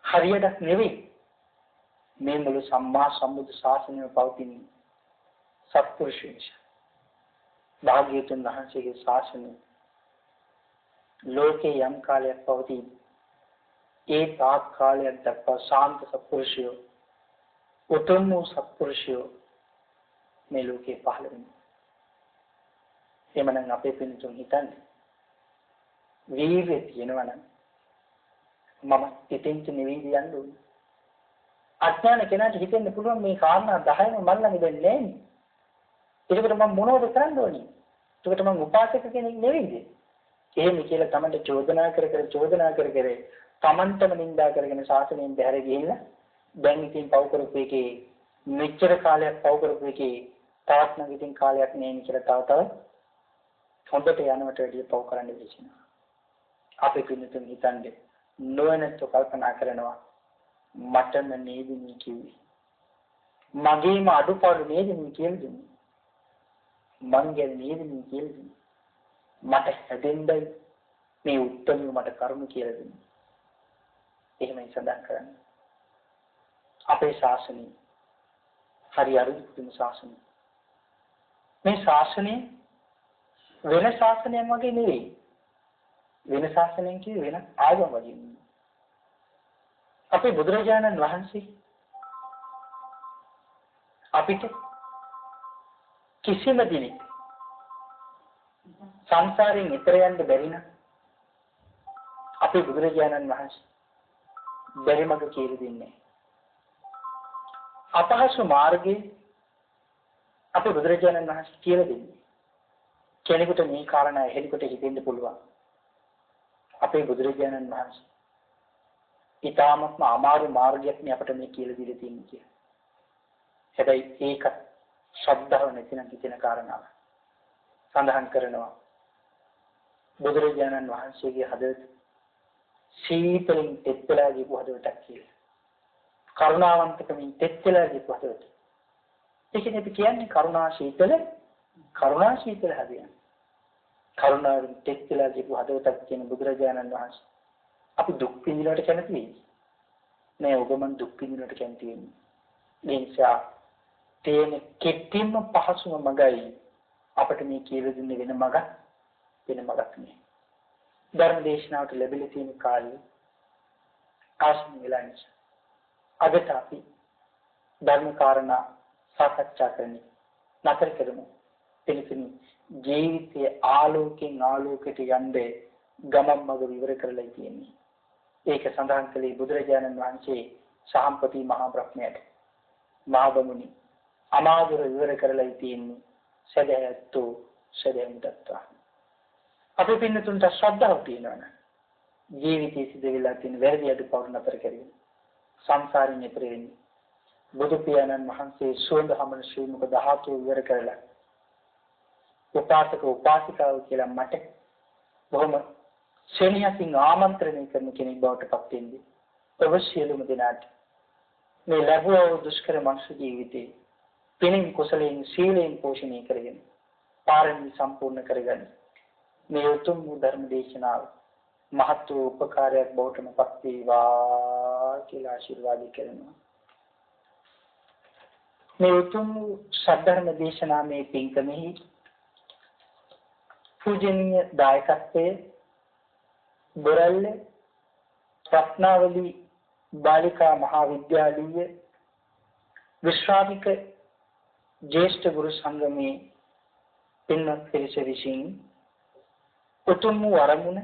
හරියට නෙවෙයි මේ මුළු සම්මා සම්බුද්ධ ශාසනයම පවතින සත්පුරුෂයන් නිසා. භාග්‍යවතුන් වහන්සේගේ ශාසනය ලෝකේ යම් කාලයක් පවතී. ඒ තාක් කාලයක් දක්වා ශාන්ත සත්පුරුෂයෝ උතුම් වූ සත්පුරුෂයෝ මේ ලෝකේ පහළ වෙනවා. එමනම් අපේ පින්තුන් හිතන්නේ වීර්යය තියෙනවා නම් මම ඉතින්ච නෙවෙයි යන්න ඕනේ. අඥාන කෙනාට හිතෙන්න පුළුවන් මේ කාරණා 10ම මල්ලඟ දෙන්නේ නැහැ. ඒකට මම මොනවද කරන්න ඕනේ? ඒකට මම උපාසක කෙනෙක් නෙවෙයිද? එහෙම කියලා තමන්ට චෝදනා කර තමන්ටම නිඳා කරගෙන ශාසනයෙන් බැහැර ගිහිල්ලා දැන් ඉතින් පව් කරපු එකේ මෙච්චර කාලයක් පව් කරපු එකේ තාත් නම් ඉතින් කාලයක් නෙන්නේ කියලා තව හොඳට යනවට වැඩිය පව් කරන්න විශ්ිනවා. අපේ පින්නතුන් හිතන්නේ නොවනත් කල්පනා කරනවා මටම නේද මේ කිව්වේ. මගේම අඩුපාඩු නේද මේ කියන්නේ. මං ගැන නේද මේ කියන්නේ. මට හැදෙන්නයි මේ උත්තරම මට කරුණු කියලා දෙන්නේ. එහෙමයි සඳහන් කරන්නේ. අපේ ශාසනය හරි අරුතුම ශාසනය. මේ ශාසනය වෙන ශාසනයක් වගේ නෙවෙයි. වෙන ශාසනයෙන් කිය වෙන ආගම වගේ නෙවෙයි. අපේ බුදුරජාණන් වහන්සේ අපිට කිසිම දිනෙක සංසාරයෙන් ඈතර යන්න බැරි නම් අපේ බුදුරජාණන් වහන්සේ බැරි මඟ කියලා දෙන්නේ. අපහසු මාර්ගයේ අපේ බුදුරජාණන් වහන්සේ කියලා දෙන්නේ. කෙනෙකුට මේ කාරණා එහෙලිකොට හිතෙන්න පුළුවන්. අපේ බුදුරජාණන් වහන්සේ ඊටාත්ම අමාරු මාර්ගයක් නේ අපිට මේ කියලා දීලා තියෙන්නේ කියලා. හැබැයි ඒක ශ්‍රද්ධාව නැතිනම් හිතෙන කාරණාව. සඳහන් කරනවා බුදුරජාණන් වහන්සේගේ හදවත සීතලින් තෙත්ලා ගිහපු හදවතක් කියලා. කරුණාවන්තකමින් තෙත්ලා ගිහපු හදවත. ඒකනේ අපි කියන්නේ කරුණා සීතල හදයක්. කරුණාවෙන් තෙත්ලා ගිහපු හදවතක් කියන බුදුරජාණන් වහන්සේ. අපි දුක් විඳිනවට කැමති වෙයි. නෑ ඔබ මන් දුක් විඳිනවට කැමති වෙන්නේ. මේ නිසා තේන කෙටිම පහසුම මගයි අපිට මේ කියලා දෙන්නේ වෙන මගක් නෙවෙයි. ධර්ම දේශනාවට ලැබිලා තියෙන කාලේ ආසන්න වෙලා නිසා අදට අපි ධර්ම කාරණා සාකච්ඡා කරන්නේ නතර කරමු. එනිසා ජීවිතයේ ආලෝකයට යන්නේ ගමන් මඟ විවර කරලා තියෙන්නේ. ඒක සඳහන් කළේ බුදුරජාණන් වහන්සේ සාම්පති මහා බ්‍රහ්මයාට. මහා බමුණි අමාදුර විවර කරලා තියෙන්නේ සදහැත්තෝ සදහැමුදත්තා. අපේ පින්නතුන්ට ශ්‍රද්ධාව තියෙනවනේ. ජීවිතයේ සිදු වෙලා තියෙන වැරදි අඩුපාඩු නතර කරගෙන සංසාරින් එතර වෙන්නේ. බුදු පියාණන් වහන්සේ සුවඳ හමන ශ්‍රී මුඛ ධාතු විවර කරලා උපාසක උපාසිකාව කියලා මට බොහොම ශෙනියසින් ආමන්ත්‍රණය කරන කෙනෙක් බවට පත් වෙන්නේ. ඔබ සියලුම දෙනාට මේ ලැබුවා දුෂ්කර මනුෂ්‍ය ජීවිතේ පිනින් කුසලයෙන් සීලයෙන් පෝෂණය කරගෙන පාරමී සම්පූර්ණ කරගන්න. මේ උතුම් ධර්ම දේශනාව මහත් වූ උපකාරයක් බවට පත් වේවා කියලා ආශිර්වාද කරනවා. මේ උතුම් සද්ධර්ම දේශනාවේ පින්කමෙහි පූජනීය දායකත්වයේ බොරැල්ල රත්නාවලි බාලිකා මහාවිද්‍යාලීය විශ්‍රාමික ජ්‍යෙෂ්ඨ ගුරු සංගමේ පින්වත් පිරිස විසින් උතුම් වූ අරමුණ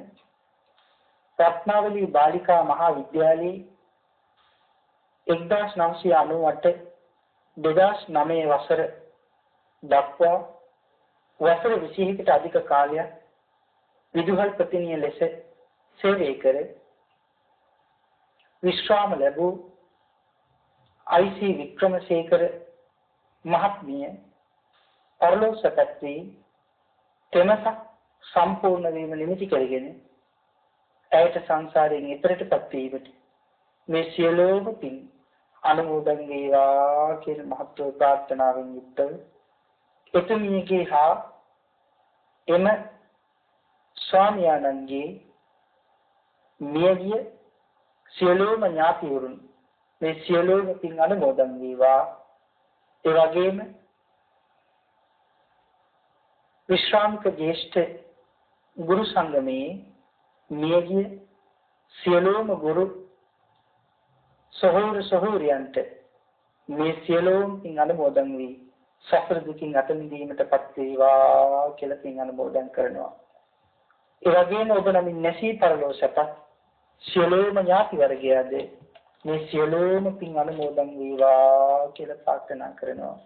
රත්නාවලි බාලිකා මහාවිද්‍යාලයේ 1998 2009 වසර දක්වා වසර 20කට අධික කාලයක් විදුහල්පතිනිය ලෙස සේවය කර විශ්‍රාම ලැබූ අයිසී වික්‍රමසේකර මහත්මිය පරලෝක සැපත් වී තෙමසක් සම්පූර්ණ වීම නිමිති කරගෙන ඇයට සංසාරයෙන් ඈතරටපත් වීමට මේ සියලුම පින් අනුමෝදන් වේවා කියන මහත් වූ ප්‍රාර්ථනාවෙන් යුක්තව එතුමියගේ හා එම ස්වාමියාණන්ගේ මියගිය සියලුම ඥාතිවරුන් මේ සියලුම පින් අනුමෝදන් වේවා. ඒ වගේම විශ්‍රාමික ජ්‍යෙෂ්ඨ ගුරු සංගමේ මියගිය සියලුම ගුරු සහෝදරයන්ට මේ සියලුම පින් අනුමෝදන් වී සසර දුකින් අත මිදීමටපත් වේවා කියලා පින් අනුමෝදන් කරනවා. ඒ වගේම ඔබ නමින් නැසී පරලෝසපත් සියලුම ඥාති වර්ගයාද මේ සියලුම පින් අනුමෝදන් වේවා කියලා ප්‍රාර්ථනා කරනවා.